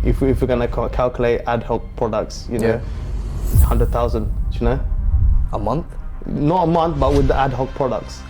if we're going to calculate ad hoc products, you know, 100,000, do you know? A month? Not a month, but with the ad hoc products.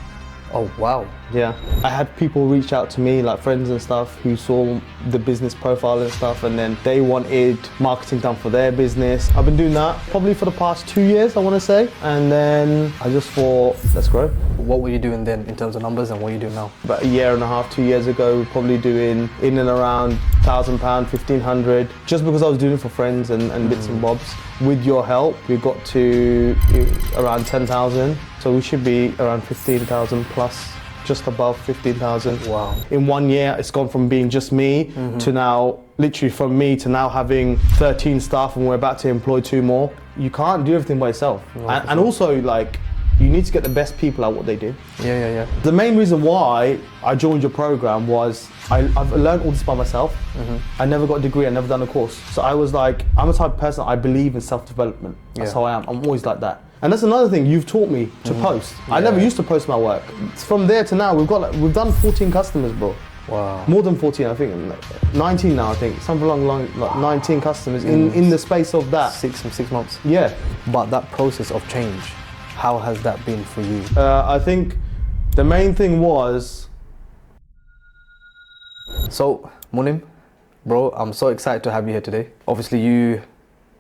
Oh, wow. Yeah, I had people reach out to me, like friends and stuff, who saw the business profile and stuff, and then they wanted marketing done for their business. I've been doing that probably for the past 2 years, I want to say, and then I just thought, let's grow. What were you doing then in terms of numbers, and what are you doing now? About a year and a half, 2 years ago, we're probably doing in and around £1,000, 1,500, just because I was doing it for friends and bits and bobs. With your help, we got to around 10,000, so we should be around 15,000 plus. Just above 15,000. Wow. In 1 year, it's gone from being just me to now, literally from me to now having 13 staff, and we're about to employ 2 more. You can't do everything by yourself. No, and also, like, you need to get the best people at what they do. Yeah. The main reason why I joined your program was I've learned all this by myself. I never got a degree, I never done a course. So I was like, I'm a type of person, I believe in self-development. That's how I am. I'm always like that. And that's another thing you've taught me to post. I never used to post my work. From there to now, we've done 14 customers, bro. Wow. More than 14, I think. 19 now, I think. Something along like 19 customers in the space of that. 6 months. Yeah. But that process of change, how has that been for you? I think the main thing was. So, Munim, bro, I'm so excited to have you here today. Obviously, you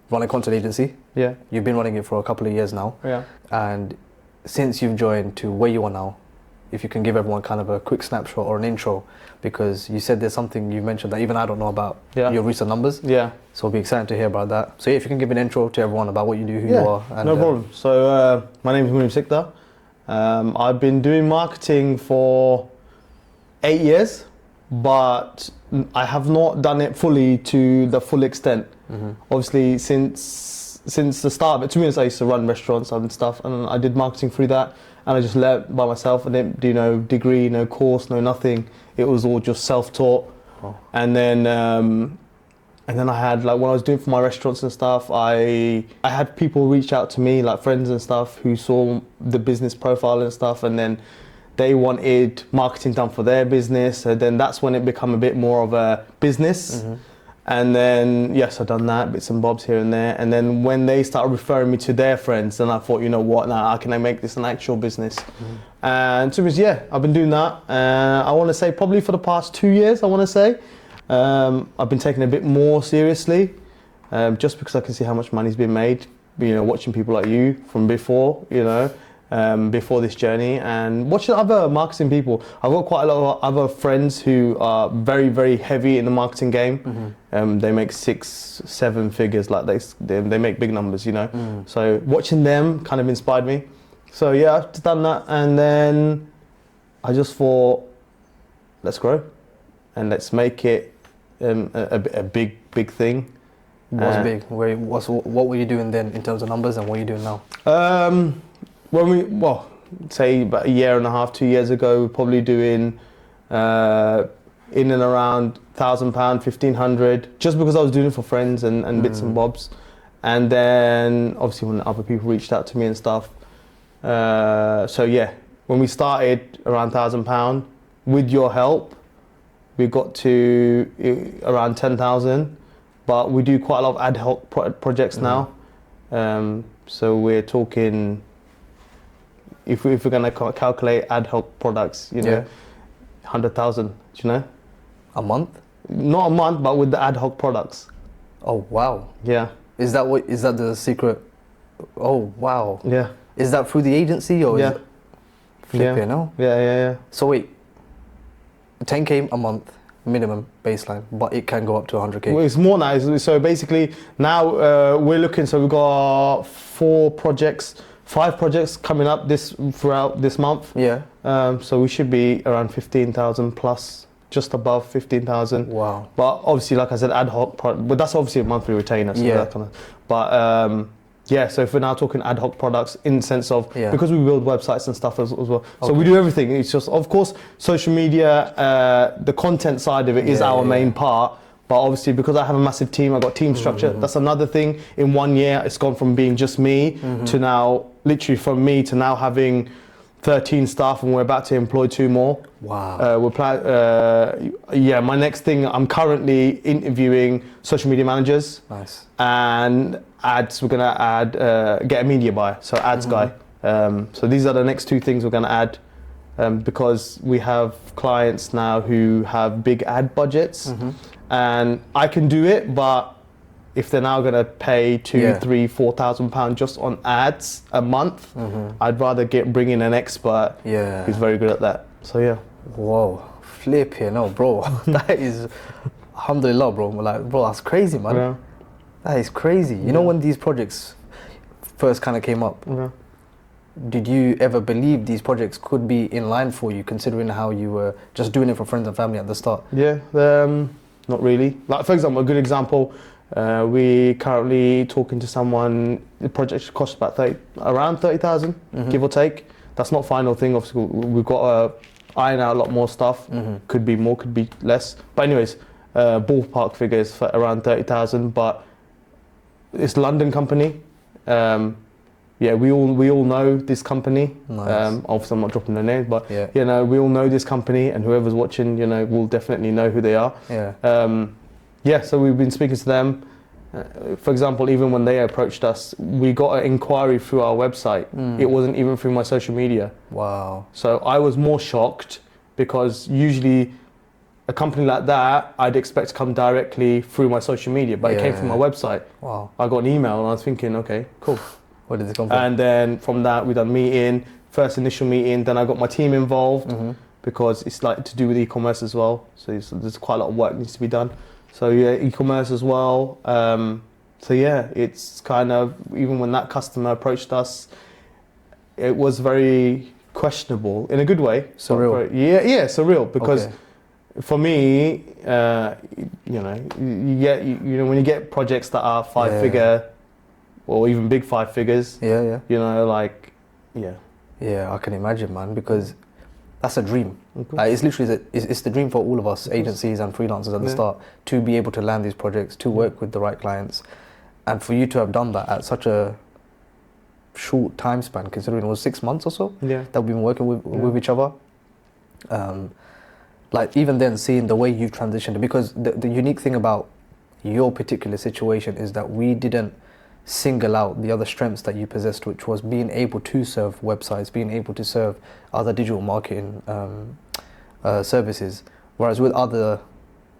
run a content agency. Yeah. You've been running it for a couple of years now. Yeah. And since you've joined to where you are now, if you can give everyone kind of a quick snapshot or an intro, because you said there's something you mentioned that even I don't know about, your recent numbers. Yeah. So I'll be excited to hear about that. So if you can give an intro to everyone about what you do, who you are. And, no problem. So my name is Munim. I've been doing marketing for 8 years, but I have not done it fully to the full extent. Obviously, since the start of it, to be honest, I used to run restaurants and stuff, and I did marketing through that, and I just learnt by myself. I didn't do no degree, no course, no nothing. It was all just self-taught. And then I had, like, when I was doing for my restaurants and stuff, I had people reach out to me, like friends and stuff, who saw the business profile and stuff, and then they wanted marketing done for their business. And then that's when it became a bit more of a business. And then, yes, I've done that, bits and bobs here and there. And then when they started referring me to their friends, then I thought, you know what, now how can I make this an actual business? And so it was, I've been doing that. I want to say probably for the past 2 years, I want to say. I've been taking it a bit more seriously, just because I can see how much money's been made, you know, watching people like you from before, you know, before this journey, and watching other marketing people. I've got quite a lot of other friends who are very, very heavy in the marketing game. They make 6-7 figures, like they make big numbers, you know. So watching them kind of inspired me. So yeah, I've just done that, and then I just thought, let's grow, and let's make it a big thing. What's big? What were you doing then in terms of numbers, and what are you doing now? Say about a year and a half, 2 years ago, we're probably doing in and around £1,000, 1,500, just because I was doing it for friends and bits and bobs. And then obviously when other people reached out to me and stuff. So yeah, when we started around £1,000, with your help, we got to around 10,000, but we do quite a lot of ad hoc projects now. So we're talking, if we're going to calculate ad hoc products, you know, 100,000, do you know? A month? Not a month, but with the ad hoc products. Oh, wow. Yeah. Is that the secret? Oh, wow. Yeah. Is that through the agency or is it? Flipping, no? Yeah. So wait, 10K a month minimum baseline, but it can go up to 100K. Well, it's more now. So basically now we're looking, so we've got 5 projects coming up throughout this month. Yeah. So we should be around 15,000 plus, just above 15,000. Wow. But obviously, like I said, ad hoc, but that's obviously a monthly retainer. So that kind of, but yeah, so if we're now talking ad hoc products in the sense of, because we build websites and stuff as well. So we do everything. It's just, of course, social media, the content side of it is our main part. But obviously, because I have a massive team, I've got team structure. That's another thing. In 1 year, it's gone from being just me to now, literally from me to now having 13 staff, and we're about to employ 2 more. Wow. My next thing, I'm currently interviewing social media managers. Nice. And ads, we're gonna add, get a media buyer, so ads guy. So these are the next 2 things we're gonna add, because we have clients now who have big ad budgets, and I can do it, but if they're now gonna pay £2,000, £3,000, £4,000 just on ads a month, I'd rather bring in an expert who's very good at that. So yeah. Whoa, flip here, no, bro. That is, alhamdulillah, bro. Like, bro, that's crazy, man. Yeah. That is crazy. You know, when these projects first kind of came up, did you ever believe these projects could be in line for you, considering how you were just doing it for friends and family at the start? Yeah, not really. Like, for example, a good example, we currently talking to someone, the project costs about around 30,000, give or take. That's not final thing, obviously we've got to iron out a lot more stuff, could be more, could be less. But anyways, ballpark figures for around 30,000, but it's a London company. We all know this company. Nice. Obviously I'm not dropping their names, but you know, we all know this company, and whoever's watching, you know, will definitely know who they are. So we've been speaking to them. For example, even when they approached us, we got an inquiry through our website. It wasn't even through my social media. Wow. So I was more shocked, because usually a company like that, I'd expect to come directly through my social media, but it came from my website. Wow. I got an email and I was thinking, okay, cool. Where did it come from? And then from that, we done first initial meeting, then I got my team involved, because it's like to do with e-commerce as well. So there's quite a lot of work needs to be done. So yeah, e-commerce as well. It's kind of, even when that customer approached us, it was very questionable in a good way. Surreal. Surreal, because for me, you know, when you get projects that are 5-figure or even big 5 figures, you know, like, I can imagine, man, because that's a dream. It's literally it's the dream for all of us, agencies and freelancers at the start, to be able to land these projects, to work with the right clients, and for you to have done that at such a short time span, considering it was 6 months or so that we've been working with each other. Like, even then, seeing the way you've transitioned, because the unique thing about your particular situation is that we didn't single out the other strengths that you possessed, which was being able to serve websites, being able to serve other digital marketing services. Whereas with other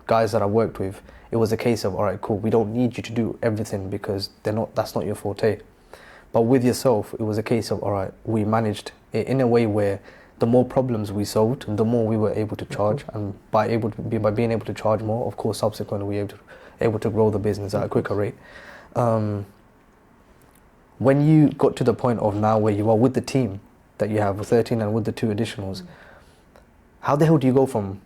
guys that I worked with, it was a case of, all right, cool, we don't need you to do everything because that's not your forte. But with yourself, it was a case of, all right, we managed it in a way where the more problems we solved, the more we were able to charge, and by being able to charge more, of course, subsequently we were able to grow the business at a quicker rate. When you got to the point of now where you are with the team that you have, 13 and with the 2 additionals, how the hell do you go from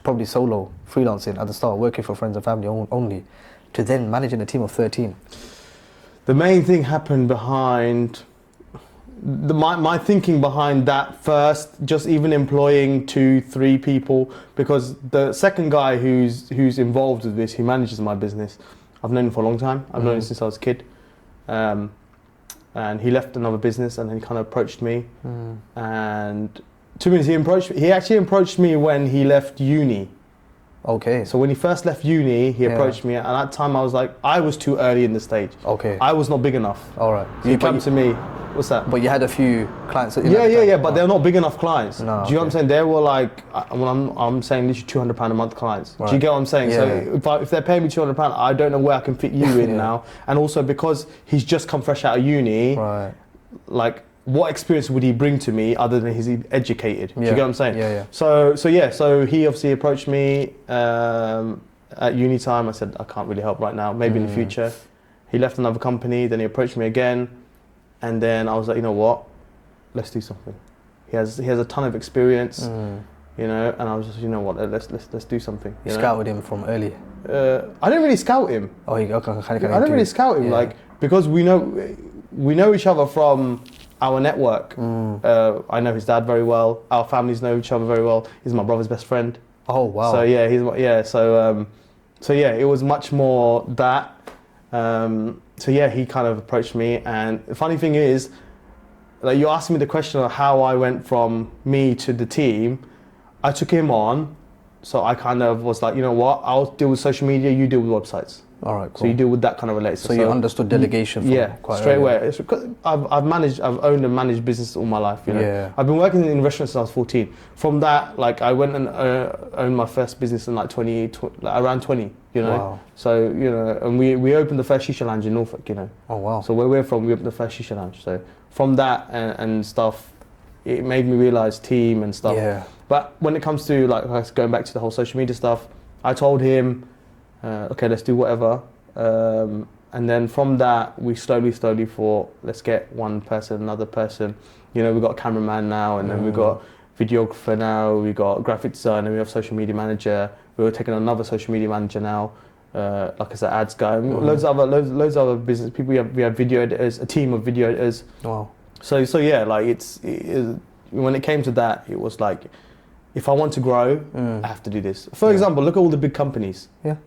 probably solo freelancing at the start, working for friends and family only, to then managing a team of 13? The main thing happened behind my thinking behind that first, just even employing 2-3 people, because the second guy who's involved with this, he manages my business, I've known him for a long time. I've known him since I was a kid. And he left another business and then he kind of approached me. And 2 minutes, he actually approached me when he left uni. Okay. So when he first left uni, he approached me, and at that time I was like, I was too early in the stage. Okay. I was not big enough. All right. So he came to me, what's that? But you had a few clients. But they're not big enough clients. No, do you know what I'm saying? They were like, I'm saying literally £200 a month clients. Right. Do you get what I'm saying? So if they're paying me £200, I don't know where I can fit you in now. And also because he's just come fresh out of uni, like, what experience would he bring to me other than he's educated? Do you get what I'm saying? So he obviously approached me at uni time. I said, I can't really help right now, maybe in the future. He left another company, then he approached me again, and then I was like, you know what, let's do something. He has a ton of experience, you know, and I was just, you know what, let's do something. You scouted him from early? I didn't really scout him. Oh, okay. I didn't really scout him, like, because we know each other from our network. I know his dad very well. Our families know each other very well. He's my brother's best friend. Oh wow! So it was much more that. He kind of approached me, and the funny thing is, like you asked me the question of how I went from me to the team. I took him on, so I kind of was like, you know what, I'll deal with social media, you deal with websites. All right, cool. So you deal with that kind of relationship. So you understood delegation from yeah, quite straight early. away. It's because I've owned and managed business all my life. You know, Yeah. I've been working in restaurants since I was 14. From that, like I went and owned my first business in like around 20. You know, Wow. so you know, and we opened the first shisha lounge in Norfolk. You know, Oh wow. so where we're from, we opened the first shisha lounge. So from that and stuff, it made me realize team and stuff. Yeah. But when it comes to like going back to the whole social media stuff, I told him, okay, let's do whatever. And then from that, we slowly thought, let's get one person, another person. You know, we've got a cameraman now, and then we've got videographer now, we got graphic designer, we have social media manager. We're taking another social media manager now, like I said, ads guy. Loads of other business people. We have video editors, a team of video editors. Wow. So yeah, like when it came to that, it was like, if I want to grow, I have to do this. For example, look at all the big companies. Yeah.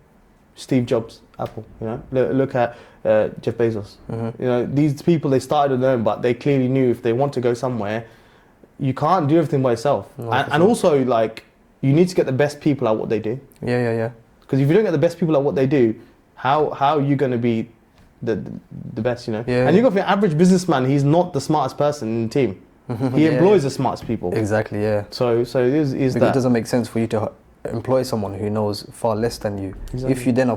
Steve Jobs, Apple. You know, look at Jeff Bezos. You know, these people, they started on their own, but they clearly knew if they want to go somewhere, you can't do everything by yourself. No, and also, like, you need to get the best people at what they do. Yeah. Because if you don't get the best people at what they do, how are you going to be the best? You know. Yeah. And you got your average businessman. He's not the smartest person in the team. He employs the smartest people. Exactly. Yeah. So it is Because that. it doesn't make sense for you to employ someone who knows far less than you. Exactly. If you then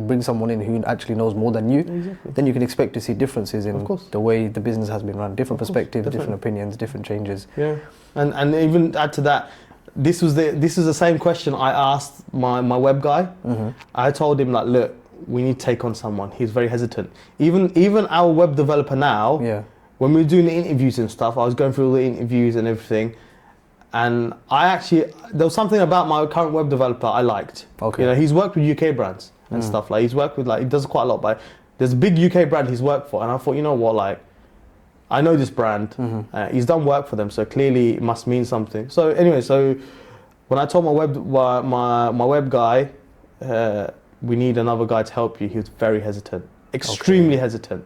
bring someone in who actually knows more than you, then you can expect to see differences in the way the business has been run, different perspectives, different opinions, different changes. Yeah, and even add to that, this is the same question I asked my web guy. I told him, like, look, we need to take on someone. He's very hesitant. Even our web developer now. Yeah. When we were doing the interviews and stuff, I was going through all the interviews and everything, and there was something about my current web developer I liked. Okay. You know, he's worked with UK brands and stuff. Like, he's worked with, like, he does quite a lot, but there's a big UK brand he's worked for, and I thought, you know what, like, I know this brand. He's done work for them, so clearly it must mean something. So anyway, when I told my web guy, we need another guy to help you, he was very hesitant, extremely hesitant.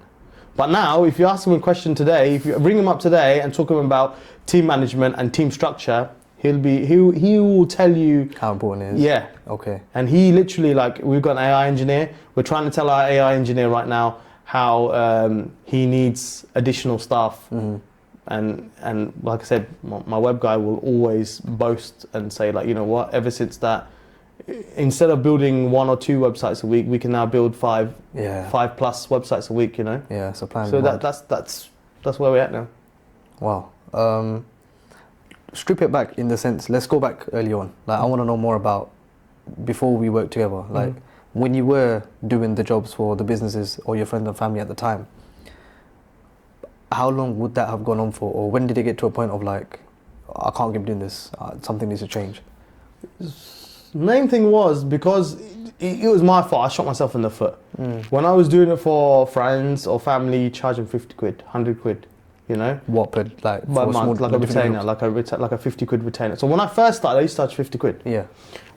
But now, if you ask him a question today, if you bring him up today and talk to him about team management and team structure, he will tell you how important it is. Yeah. Okay. And he literally, like, we've got an AI engineer. We're trying to tell our AI engineer right now how he needs additional staff. And like I said, my web guy will always boast and say, like, you know what? Ever since that, instead of building 1 or 2 websites a week, we can now build 5 plus websites a week. You know. Yeah. So plan. So that's where we're at now. Wow. Strip it back in the sense. Let's go back early on. Like, I want to know more about before we worked together. Like, when you were doing the jobs for the businesses or your friends and family at the time. How long would that have gone on for, or when did it get to a point of, like, I can't keep doing this. Something needs to change. Main thing was because it was my fault. I shot myself in the foot. When I was doing it for friends or family, charging 50 quid, 100 quid, you know? What, per, like, By for month, small, like a different retainer, groups? like a 50 quid retainer. So when I first started, I used to charge 50 quid. Yeah.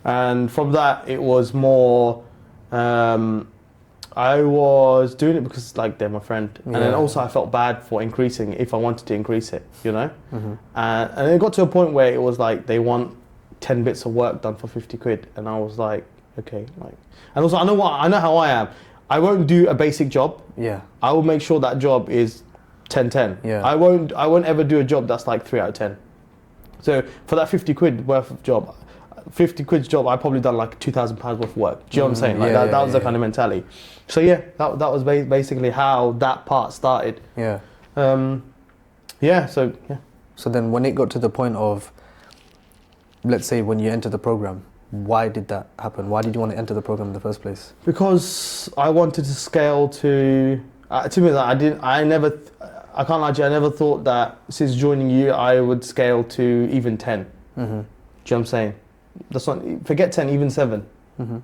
And from that, it was more, I was doing it because, like, they're my friend. And then also I felt bad for increasing if I wanted to increase it, you know? And it got to a point where it was like, they want 10 bits of work done for 50 quid. And I was like, okay. Like, and also I know how I am. I won't do a basic job. Yeah. I will make sure that job is 10/10. Yeah. I won't ever do a job that's like 3 out of 10. So for that 50 quid worth of job, 50 quid's job, I probably done like £2,000 worth of work. Do you know what I'm saying? Like, that was the kind of mentality. So yeah, that was basically how that part started. Yeah. So then when it got to the point of, let's say when you entered the program, why did that happen? Why did you want to enter the program in the first place? Because I wanted to scale to me, I can't lie to you, I never thought that since joining you, I would scale to even 10. Do you know what I'm saying? Forget 10, even 7.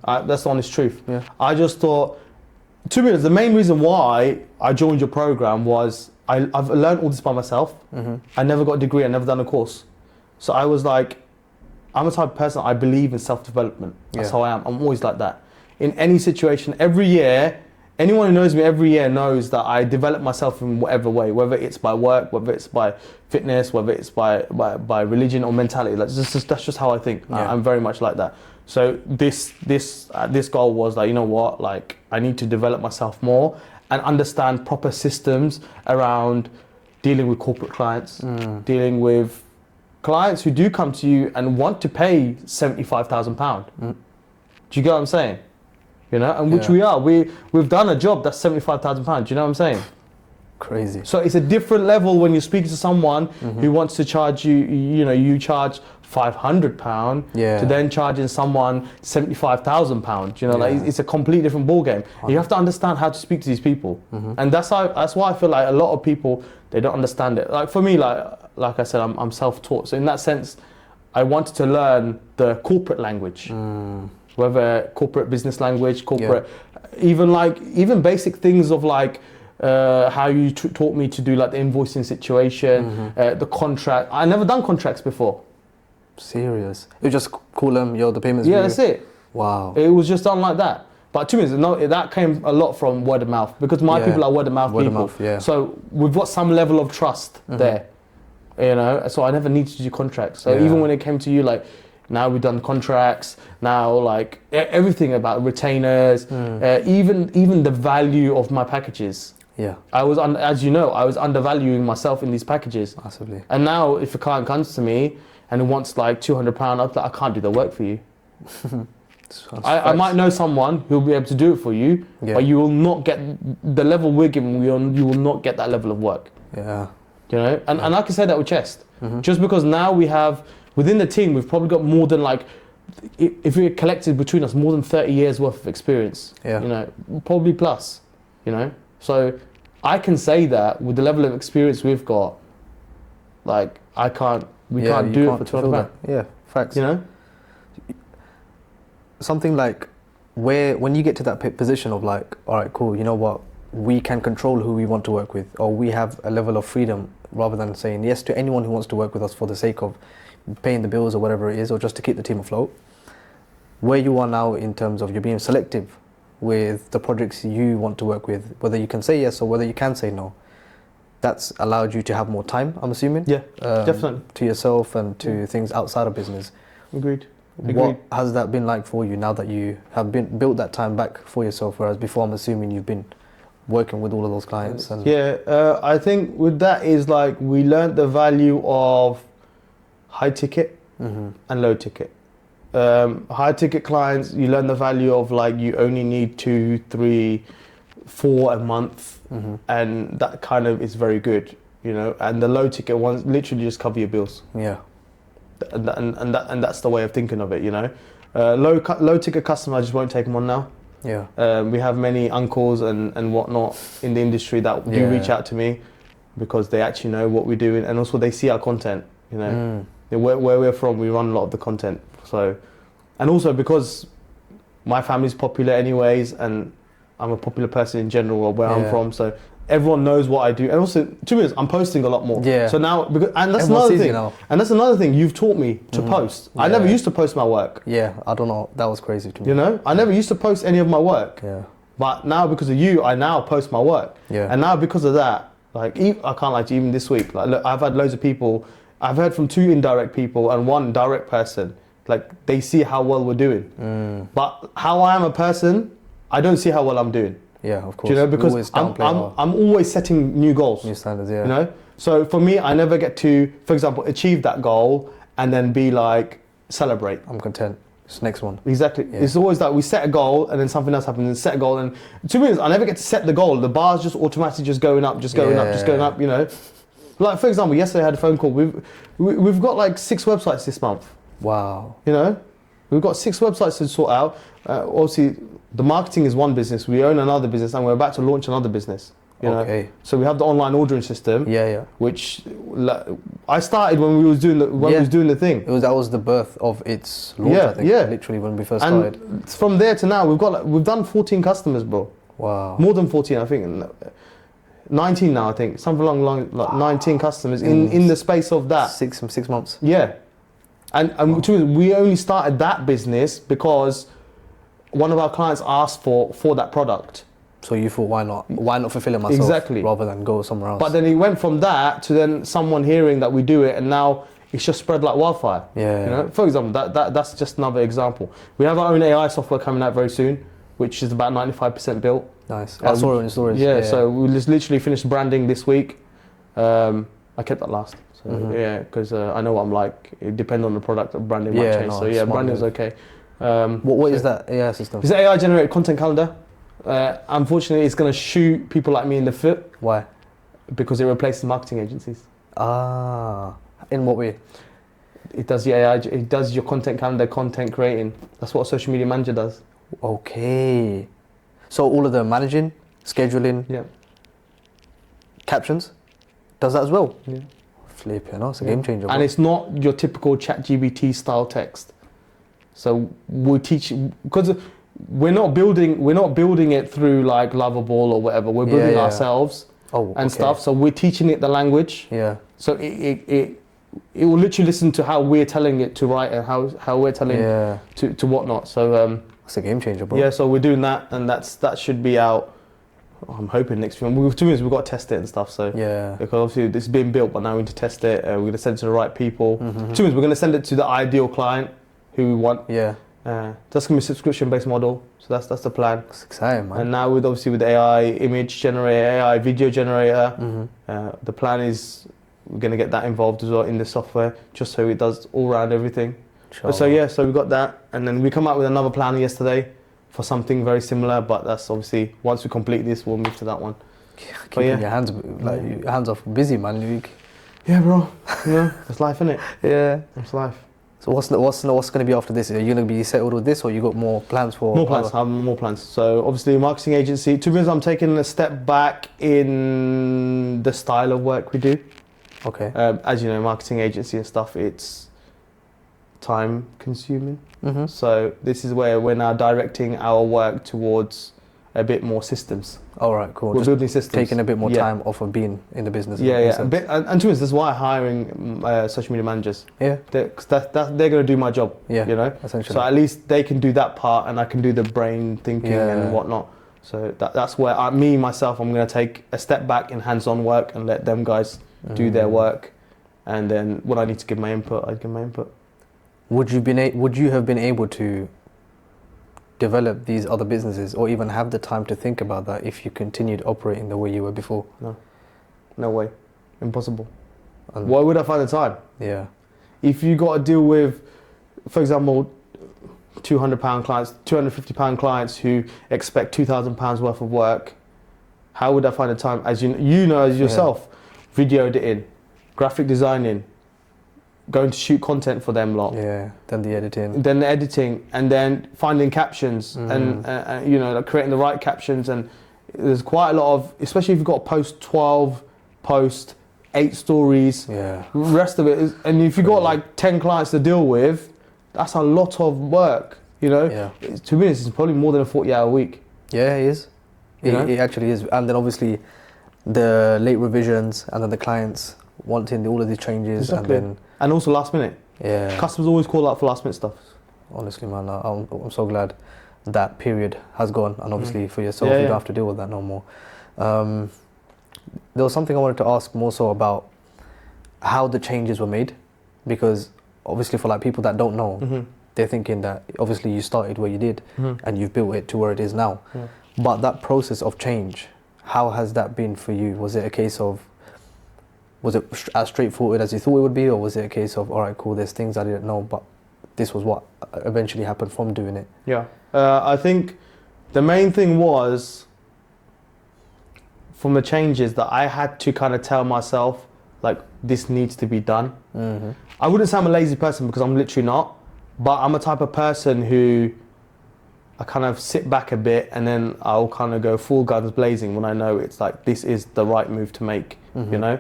That's the honest truth. Yeah. I just thought, to me, the main reason why I joined your program was I've learned all this by myself. I never got a degree, I never done a course. So I was like, I'm a type of person, I believe in self-development. That's how I am. I'm always like that. In any situation, every year, anyone who knows me every year knows that I develop myself in whatever way, whether it's by work, whether it's by fitness, whether it's by religion or mentality. That's just how I think. Yeah. I'm very much like that. So this goal was like, you know what, like I need to develop myself more and understand proper systems around dealing with corporate clients, dealing with clients who do come to you and want to pay £75,000. Do you get what I'm saying? You know, and which we are. We've done a job that's £75,000. Do you know what I'm saying? Crazy. So it's a different level when you're speaking to someone who wants to charge you. You know, you charge £500 to then charging someone £75,000. You know, like it's a completely different ball game. You have to understand how to speak to these people, and that's why I feel like a lot of people, they don't understand it. Like for me, like I said, I'm self-taught. So in that sense, I wanted to learn the corporate language. Whether corporate business language, corporate, even basic things of like how you taught me to do like the invoicing situation, the contract. I never done contracts before. Serious? You just call them, the payments. Yeah, that's it. Wow. It was just done like that. But to me, that came a lot from word of mouth because my people are word of mouth people. So we've got some level of trust there, you know. So I never needed to do contracts. So even when it came to you, like. Now we've done contracts. Now, like everything about retainers, even the value of my packages. Yeah. I was, as you know, I was undervaluing myself in these packages. Massively. And now, if a client comes to me and wants like £200, I'm like, I can't do the work for you. I might know someone who'll be able to do it for you, but you will not get the level we're giving. You will not get that level of work. Yeah. You know, and I can say that with chest, just because now we have. Within the team, we've probably got more than like, if we collected between us, more than 30 years worth of experience. Yeah. You know, probably plus, you know. So I can say that with the level of experience we've got, like we can't do it for £200. Yeah, facts. You know? Something like when you get to that position of like, all right, cool, you know what, we can control who we want to work with, or we have a level of freedom rather than saying yes to anyone who wants to work with us for the sake of paying the bills or whatever it is, or just to keep the team afloat. Where you are now in terms of you're being selective with the projects you want to work with, whether you can say yes or whether you can say no, that's allowed you to have more time, I'm assuming? Yeah, definitely. To yourself and to things outside of business. Agreed. What has that been like for you now that you have built that time back for yourself, whereas before I'm assuming you've been working with all of those clients? And I think with that is like we learned the value of high ticket and low ticket. High ticket clients, you learn the value of like you only need 2, 3, 4 a month, and that kind of is very good, you know. And the low ticket ones literally just cover your bills. Yeah. And that's the way of thinking of it, you know. Low ticket customer, I just won't take them on now. Yeah. We have many uncles and whatnot in the industry that do reach out to me because they actually know what we're doing, and also they see our content, you know. Where we're from, we run a lot of the content. So, and also because my family's popular anyways, and I'm a popular person in general or where I'm from, so everyone knows what I do. And also, to be honest, I'm posting a lot more. Yeah. So now, and that's another thing. And that's another thing you've taught me to post. I never used to post my work. Yeah, I don't know. That was crazy to me. You know, I never used to post any of my work. Yeah. But now because of you, I now post my work. Yeah. And now because of that, like I can't lie to you, even this week, like look, I've had loads of people. I've heard from 2 indirect people and 1 direct person. Like they see how well we're doing. But how I am a person, I don't see how well I'm doing. Yeah, of course. Do you know, because I'm always setting new goals. New standards, yeah. You know? So for me, I never get to, for example, achieve that goal and then be like, celebrate. I'm content. It's next one. Exactly. Yeah. It's always like we set a goal and then something else happens and set a goal. And to be honest, I never get to set the goal. The bar's just automatically just going up, you know? Like, for example, yesterday I had a phone call. We've got like 6 websites this month. Wow. You know? We've got 6 websites to sort out. Obviously, the marketing is one business. We own another business and we're about to launch another business. You know? So we have the online ordering system. Yeah. Which I started when we was doing the thing. That was the birth of its launch, I think. Yeah. Literally when we first started. From there to now, we've done 14 customers, bro. Wow. More than 14, I think. 19 now, I think. Something along like 19 customers in the space of that. 6 months. Yeah. And we only started that business because one of our clients asked for that product. So you thought, why not? Why not fulfill it myself? Exactly. Rather than go somewhere else. But then it went from that to then someone hearing that we do it, and now it's just spread like wildfire. Yeah. You know, for example, that's just another example. We have our own AI software coming out very soon, which is about 95% built. Nice. I saw it in the stories. Yeah, so we just literally finished branding this week. I kept that last. So yeah, because I know what I'm like. It depends on the product. Branding might change. So yeah, branding is okay. What is that AI system? It's an AI generated content calendar. Unfortunately, it's going to shoot people like me in the foot. Why? Because it replaces marketing agencies. Ah, in what way? It does your AI. It does your content calendar, content creating. That's what a social media manager does. Okay. So all of the managing, scheduling, Yeah. captions, does that as well? Yeah. Flipping, it's a game changer. And it's not your typical ChatGPT style text. So we teach, because we're not building it through like Lovable or whatever. We're building it ourselves and stuff. So we're teaching it the language. Yeah. So it will literally listen to how we're telling it to write and how we're telling to whatnot. So it's a game changer, bro. yeah. So we're doing that, and that should be out. I'm hoping next week. We've 2 minutes. We've got to test it and stuff. So yeah, because obviously it's been built, but now we need to test it. We're going to send it to the right people. 2 minutes. We're going to send it to the ideal client who we want. Yeah. That's going to be a subscription-based model. So that's the plan. It's exciting, man. And now with AI image generator, AI video generator, the plan is we're going to get that involved as well in the software, just so it does all around everything. So yeah, so we got that, and then we come out with another plan yesterday for something very similar, but that's obviously once we complete this, we'll move to that one. Keeping your hands your hands off busy, man. Yeah, bro. You know, it's life, isn't it? Yeah, it's life. So what's going to be after this? Are you going to be settled with this, or you got more plans for? More plans. I have more plans. So obviously, marketing agency. To be honest, I'm taking a step back in the style of work we do. Okay. As you know, marketing agency and stuff, it's time consuming. So this is where we're now directing our work towards a bit more systems. All right, cool. We're building systems. Taking a bit more time off of being in the business. Yeah. And to be honest, this is why I'm hiring social media managers. Yeah. They're going to do my job. Yeah. You know. Essentially. So at least they can do that part, and I can do the brain thinking and whatnot. So that's where myself, I'm going to take a step back in hands-on work and let them guys do their work, and then when I need to give my input, I give my input. Would you have been able to develop these other businesses, or even have the time to think about that if you continued operating the way you were before? No way, impossible. Why would I find the time? Yeah. If you got to deal with, for example, £200 clients, £250 clients who expect £2,000 worth of work, how would I find the time? As you know as yourself, video editing, graphic designing, going to shoot content for them lot. Yeah. Then the editing. Then the editing, and then finding captions, and like creating the right captions. And there's quite a lot of, especially if you've got to post 12 posts, 8 stories. Yeah. Rest of it is, and if you've got like 10 clients to deal with, that's a lot of work. You know. Yeah. To me, it's probably more than a 40-hour week. Yeah, it is. It actually is. And then obviously the late revisions, and then the clients wanting all of these changes, and also last minute. Yeah. Customers always call out for last minute stuff. Honestly, man, I'm so glad that period has gone, and obviously for yourself, you don't have to deal with that no more. There was something I wanted to ask more so about how the changes were made, because obviously for like people that don't know, they're thinking that obviously you started where you did and you've built it to where it is now. But that process of change, how has that been for you? Was it a case of, was it as straightforward as you thought it would be, or was it a case of, all right, cool, there's things I didn't know, but this was what eventually happened from doing it? Yeah. I think the main thing was, from the changes, that I had to kind of tell myself, like, this needs to be done. I wouldn't say I'm a lazy person, because I'm literally not, but I'm a type of person who, I kind of sit back a bit and then I'll kind of go full guns blazing when I know it's like, this is the right move to make, you know?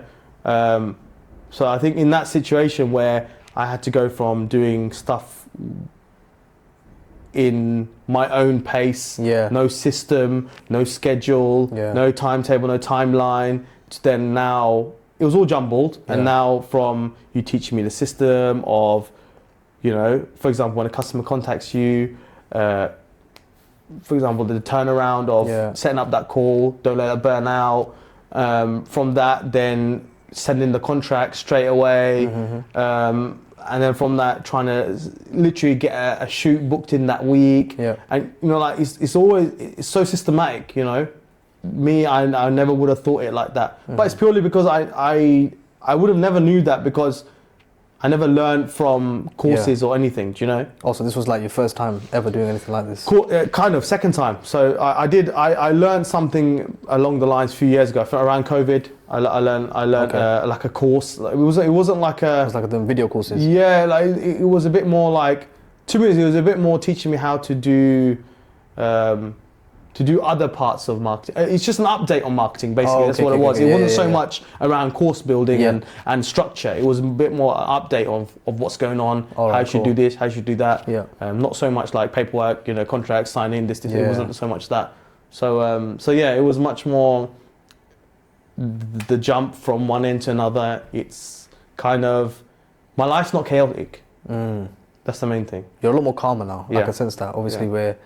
So I think in that situation where I had to go from doing stuff in my own pace, no system, no schedule, no timetable, no timeline, to then now, it was all jumbled. And now from you teaching me the system of, you know, for example, when a customer contacts you, for example, the turnaround of setting up that call, don't let it burn out. From that, then sending the contract straight away. And then from that, trying to literally get a shoot booked in that week. And you know, like it's so systematic. You know, I never would have thought it like that. But it's purely because I would have never knew that because I never learned from courses or anything. Do you know? Also, this was like your first time ever doing anything like this. Kind of second time. So I learned something along the lines a few years ago. Around COVID, I learned like a course. It wasn't like a. It was like doing video courses. Yeah, like it was a bit more like, to me, it was a bit more teaching me how to do other parts of marketing. It's just an update on marketing, basically. That's what it was. It wasn't so much around course building and structure. It was a bit more an update of what's going on, how you should do this, how you should do that. Not so much like paperwork, you know, contracts, signing this. It wasn't so much that. So yeah, it was much more the jump from one end to another. It's kind of, my life's not chaotic. That's the main thing. You're a lot more calmer now. I can sense that. Obviously, where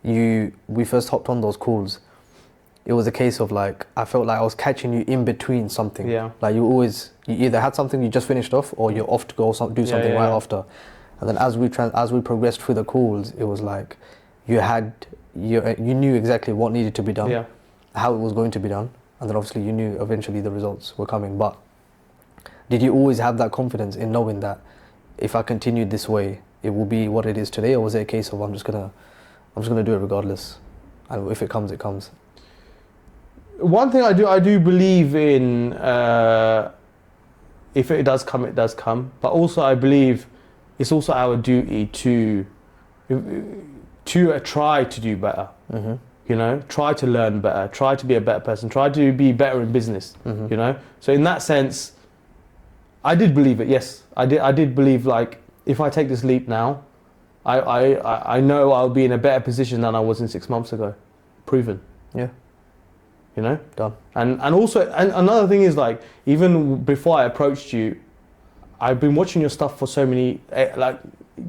we first hopped on those calls, it was a case of like, I felt like I was catching you in between something. Like you either had something you just finished off, or you're off to go do something right after. And then as we progressed through the calls, it was like you knew exactly what needed to be done, how it was going to be done, and then obviously you knew eventually the results were coming. But did you always have that confidence in knowing that if I continued this way, it will be what it is today, or was it a case of I'm just gonna do it regardless, and if it comes, it comes? One thing I do believe in, if it does come, it does come. But also I believe it's also our duty to try to do better. You know, try to learn better, try to be a better person, try to be better in business. You know, so in that sense, I did believe it. Yes, I did believe, like, if I take this leap now, I know I'll be in a better position than I was in 6 months ago. Proven. Yeah. You know? Done. And also, and another thing is, like, even before I approached you, I've been watching your stuff for so many, like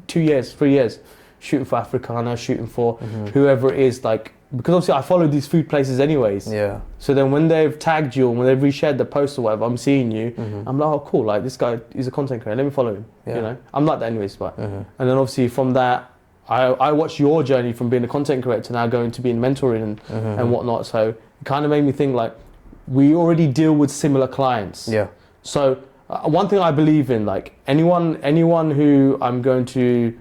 2 years, 3 years, shooting for Africana, shooting for whoever it is, like, because obviously I follow these food places anyways. So then when they've tagged you, or when they've reshared the post or whatever, I'm seeing you, I'm like, oh cool, like this guy is a content creator, let me follow him. You know, I'm like that anyways, but and then obviously from that, I watched your journey from being a content creator to now going to being mentoring and whatnot. So it kind of made me think, like, we already deal with similar clients. So one thing I believe in, like, anyone who I'm going to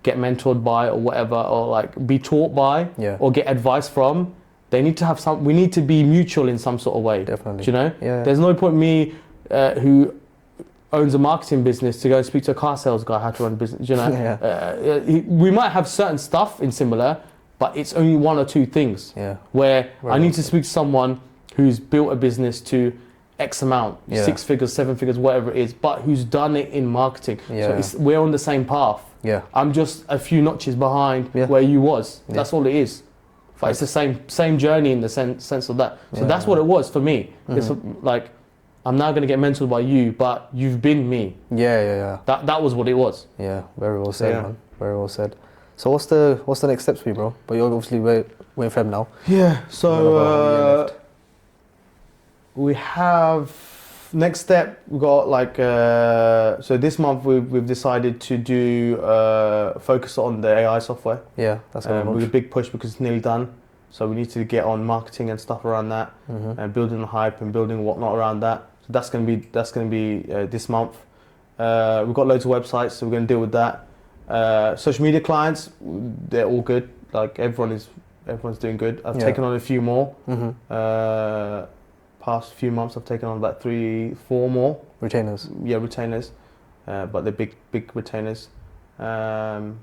get mentored by or whatever, or like be taught by or get advice from, they need to have we need to be mutual in some sort of way. Definitely. Do you know? There's no point me who owns a marketing business to go and speak to a car sales guy how to run a business. You know? We might have certain stuff in similar, but it's only one or two things where I need to speak to someone who's built a business to X amount, 6 figures, 7 figures, whatever it is, but who's done it in marketing. So we're on the same path. I'm just a few notches behind where you was. That's all it is. But it's the same journey in the sense of that. So that's what it was for me. It's like, I'm now going to get mentored by you, but you've been me. That was what it was. Very well said, man. Very well said. So what's the next steps for you, bro? But you're obviously we're in Feb now. So we have next step. We got like so this month we've decided to do focus on the AI software. That's with a big push because it's nearly done. So we need to get on marketing and stuff around that, and building the hype and building whatnot around that. So that's gonna be this month. We've got loads of websites, so we're gonna deal with that. Social media clients, they're all good. Like everyone's doing good. I've taken on a few more. Past few months, I've taken on about 3-4 more retainers. Retainers, but they're big retainers, and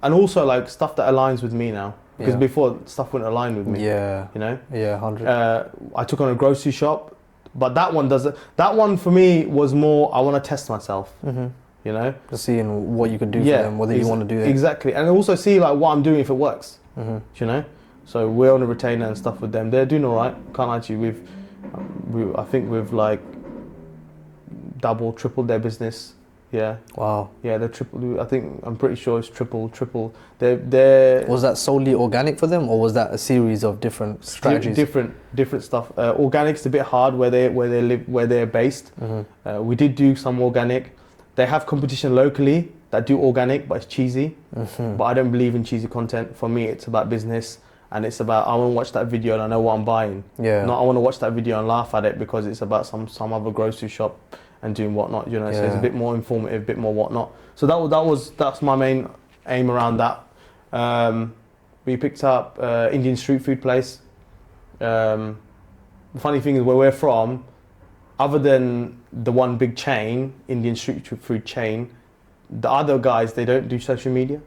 also like stuff that aligns with me now. Because before stuff wouldn't align with me. You know. 100. I took on a grocery shop, but that one for me was more, I want to test myself. You know, just seeing what you could do for them, whether you want to do it. Exactly, and also see like what I'm doing if it works. You know, so we're on a retainer and stuff with them. They're doing all right. Can't lie to you. I think we've like doubled, tripled their business Yeah, Wow. yeah, they're triple. I think I'm pretty sure it's triple. They're Was that solely organic for them, or was that a series of different strategies? different stuff. Organic's a bit hard where they live, where they're based. Mm-hmm. We did do some organic. They have competition locally that do organic, but it's cheesy. Mm-hmm. But I don't believe in cheesy content. For me, it's about business, and it's about I want to watch that video and I know what I'm buying. Yeah. Not I want to watch that video and laugh at it because it's about some other grocery shop and doing whatnot. You know, so it's a Yeah. bit more informative, a bit more whatnot. So that's my main aim around that. We picked up Indian street food place. The funny thing is where we're from, other than the one big chain, Indian street food chain, the other guys, they don't do social media.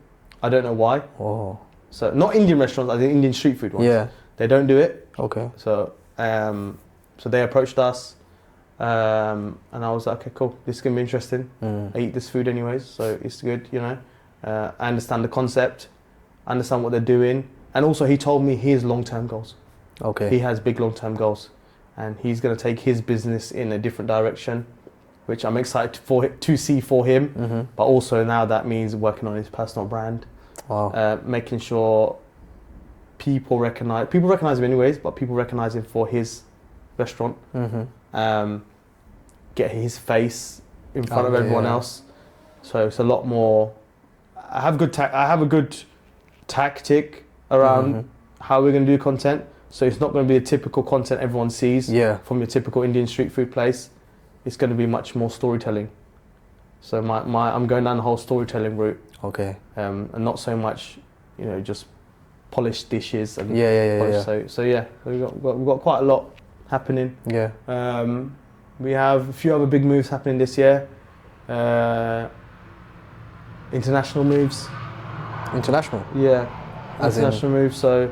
I don't know why. Oh. So not Indian restaurants, I think Indian street food ones. Yeah. They don't do it. Okay. So so they approached us, and I was like, okay, cool, this is gonna be interesting. I eat this food anyways, so it's good, you know. I understand the concept, understand what they're doing, and also he told me his long-term goals. Okay. He has big long-term goals, and he's gonna take his business in a different direction, which I'm excited to see for him. Mm-hmm. But also now that means working on his personal brand, Wow. making sure people recognize him anyways, but people recognize him for his restaurant. Mm-hmm. Get his face in front Oh, of everyone yeah. else. So it's a lot more. I have a good tactic around Mhm. how we're going to do content. So it's not going to be a typical content everyone sees Yeah. from your typical Indian street food place. It's going to be much more storytelling. So I'm going down the whole storytelling route, Okay. and not so much, you know, just polished dishes and Yeah. polished. So yeah, we've got quite a lot happening. Yeah. We have a few other big moves happening this year. International moves. International. Yeah, As in international moves. So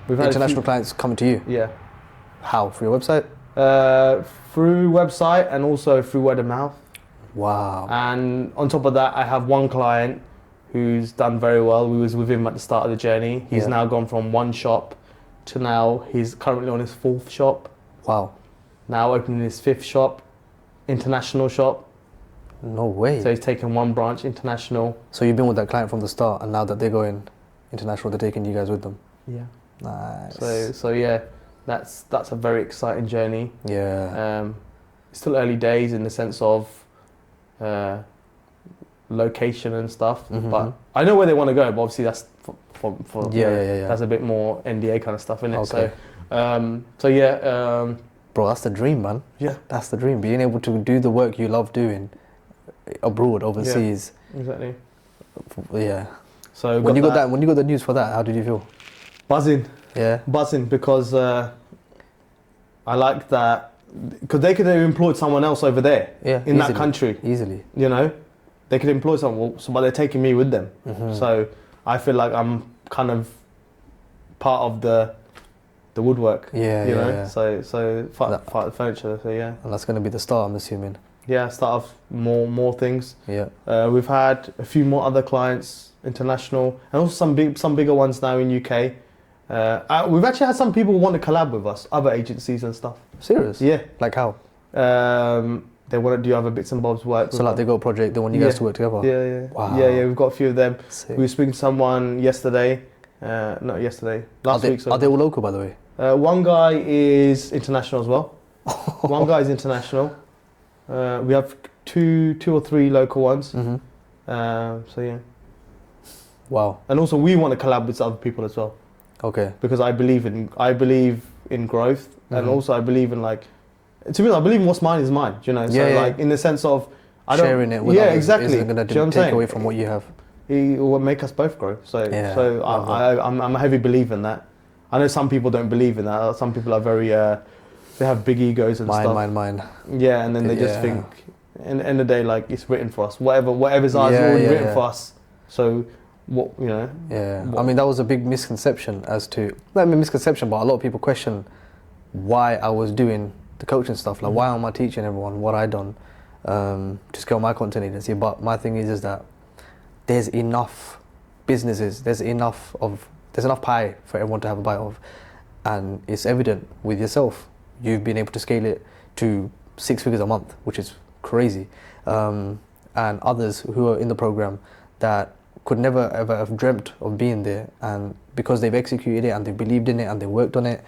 we've had international clients coming to you. Yeah, How? Through your website? through website and also through word of mouth. Wow. And on top of that, I have one client who's done very well. We was with him at the start of the journey. He's Yeah. now gone from one shop to now he's currently on his 4th shop. Wow. Now opening his 5th shop, international shop. No way. So he's taken one branch international. So you've been with that client from the start, and now that they're going international, they're taking you guys with them. Yeah. Nice. So yeah, that's a very exciting journey. Yeah. It's still early days in the sense of location and stuff, Mhm. but I know where they want to go. But obviously that's for Yeah. that's a bit more NDA kind of stuff, isn't it? Okay. So yeah, Bro, that's the dream, man. yeah, That's the dream. Being able to do the work you love doing abroad, overseas. exactly. Yeah. So When you got that, when you got the news for that, how did you feel? buzzing Yeah. because I like that because they could have employed someone else over there Yeah. in that easily. country. Easily. You know, they could employ someone, but they're taking me with them. Mhm. So I feel like I'm kind of part of the woodwork. Yeah. You know, Yeah. so part That- of the furniture. So yeah, And that's going to be the start, I'm assuming. start off more things. Yeah. We've had a few more other clients, international, and also some bigger ones now in UK. We've actually had some people want to collab with us, other agencies and stuff. Serious? Yeah, Like how? they want to do other bits and bobs work. So like they got a project, they want you guys Yeah. to work together? Yeah. Wow. Yeah. We've got a few of them. Sick. We were speaking to someone yesterday. Not yesterday. Last week. Are they all local, by the way? One guy is international as well. One guy is international. We have two or three local ones. Mm-hmm. So yeah. Wow. And also we want to collab with other people as well Okay. because I believe in growth and Mhm. also I believe in like to me I believe in what's mine is mine. Do you know? So Yeah. like in the sense of I don't Sharing it with yeah others exactly. isn't going Do you know what I'm to take saying? away from what you have. It will make us both grow. So Yeah, so love I'm a heavy believer in that. I know some people don't believe in that. Some people are very they have big egos and stuff. Mine. Yeah, and then they just Yeah. think, in the end of the day, like it's written for us. Whatever's ours is already written for us. So what you know? Yeah. What- I mean, that was a big misconception as to, not a misconception, but a lot of people question why I was doing the coaching stuff. Like, why am I teaching everyone what I done to scale my content agency? But my thing is that there's enough businesses, there's enough pie for everyone to have a bite of, and it's evident with yourself. You've been able to scale it to 6 figures a month, which is crazy. and others who are in the program that could never ever have dreamt of being there, and because they've executed it and they believed in it and they worked on it,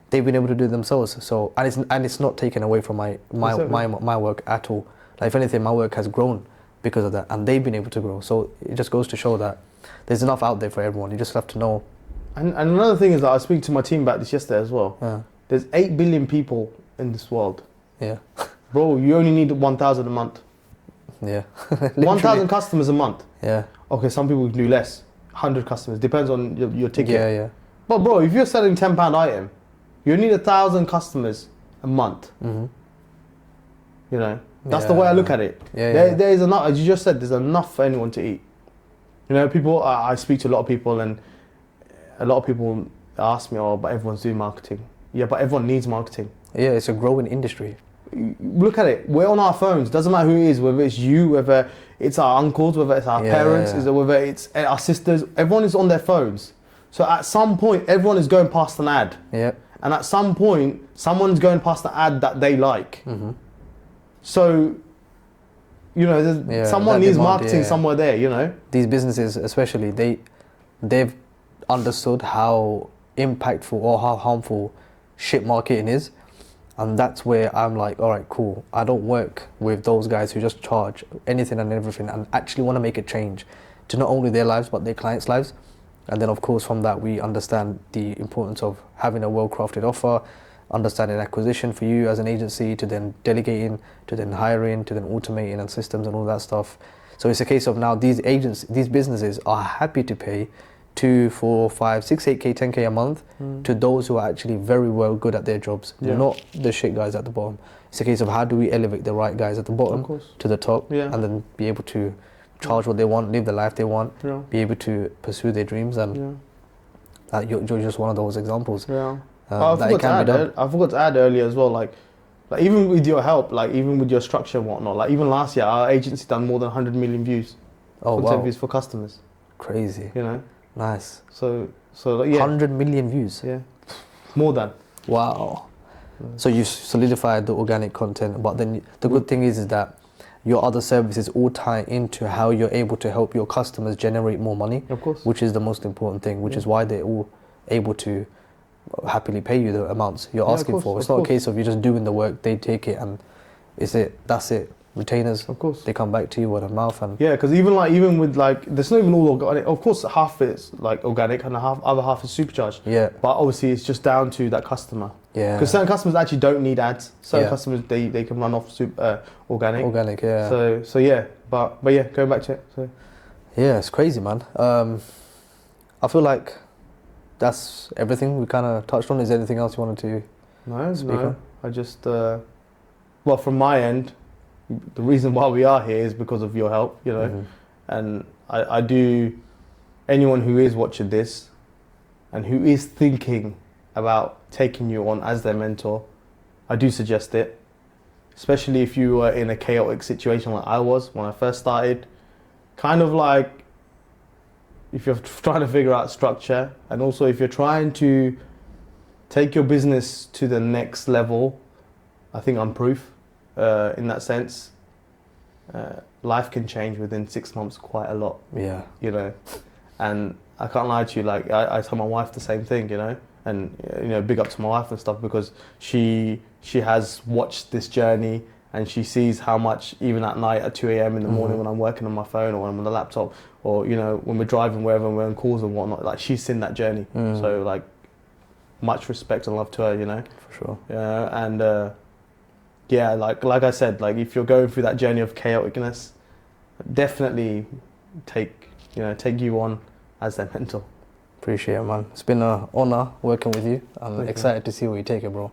they've been able to do it themselves. So and it's not taken away from my work at all. Like if anything, my work has grown because of that, and they've been able to grow. So it just goes to show that there's enough out there for everyone. You just have to know. And another thing is that I was speaking to my team about this yesterday as well. Yeah. There's 8 billion people in this world. Yeah. Bro, you only need 1,000 a month. Yeah. 1,000 customers a month. Yeah. Okay, some people can do less. 100 customers. Depends on your ticket. Yeah, yeah. But bro, if you're selling £10 item, you need 1,000 customers a month. Mm-hmm. You know, that's the way I look at it. Yeah, There is enough, as you just said, there's enough for anyone to eat. You know, people, I speak to a lot of people, and a lot of people ask me, oh, but everyone's doing marketing. Yeah, but everyone needs marketing. Yeah, it's a growing industry. Look at it. We're on our phones. Doesn't matter who it is, whether it's you, whether it's our uncles, whether it's our parents, whether it's our sisters. Everyone is on their phones. So at some point, everyone is going past an ad. Yeah. And at some point, someone's going past the ad that they like. Mm-hmm. So, you know, someone needs marketing somewhere there, you know. These businesses, especially, they've understood how impactful or how harmful shit marketing is. And that's where I'm like, all right, cool. I don't work with those guys who just charge anything and everything and actually want to make a change to not only their lives, but their clients' lives. And then, of course, from that, we understand the importance of having a well-crafted offer, understanding acquisition for you as an agency, to then delegating, to then hiring, to then automating and systems and all that stuff. So it's a case of now these businesses are happy to pay 2, 4, 5, 6, 8K, 10K a month to those who are actually very well good at their jobs, not the shit guys at the bottom. It's a case of how do we elevate the right guys at the bottom to the top, and then be able to charge what they want, live the life they want, be able to pursue their dreams, and you're just one of those examples. I forgot to add earlier as well, like even with your help, like even with your structure and whatnot, like even last year our agency done more than 100 million views. Views for customers. Crazy. You know. Nice. So like, 100 million views. Yeah. More than. Wow. So you solidified the organic content, but then the good thing is that your other services all tie into how you're able to help your customers generate more money. Of course. Which is the most important thing, which is why they're all able to happily pay you the amounts you're asking for. It's not a case of you just doing the work, they take it and that's it. Retainers, of course, they come back to you word of mouth. And because even with like, there's not even all organic. Of course, half is like organic and the other half is supercharged. Yeah. But obviously, it's just down to that customer. Yeah. Because certain customers actually don't need ads. Certain customers they can run off organic. Organic, yeah. So yeah, but yeah, going back to it. So. Yeah, it's crazy, man. I feel like that's everything we kind of touched on. Is there anything else you wanted to speak on? I just well, from my end, the reason why we are here is because of your help, you know, and I do, anyone who is watching this and who is thinking about taking you on as their mentor, I do suggest it, especially if you were in a chaotic situation like I was when I first started, kind of like if you're trying to figure out structure, and also if you're trying to take your business to the next level. I think I'm proof. In that sense, life can change within 6 months quite a lot. Yeah. You know, and I can't lie to you, like I tell my wife the same thing, you know, and you know, big up to my wife and stuff, because she has watched this journey, and she sees how much, even at night at 2 a.m. in the morning when I'm working on my phone or when I'm on the laptop, or you know, when we're driving wherever and we're on calls and whatnot, like she's seen that journey. So like, much respect and love to her, you know. For sure. Yeah, and yeah, like I said, like if you're going through that journey of chaoticness, definitely take you on as their mentor. Appreciate it, man. It's been an honor working with you. I'm excited to see where you take it, bro.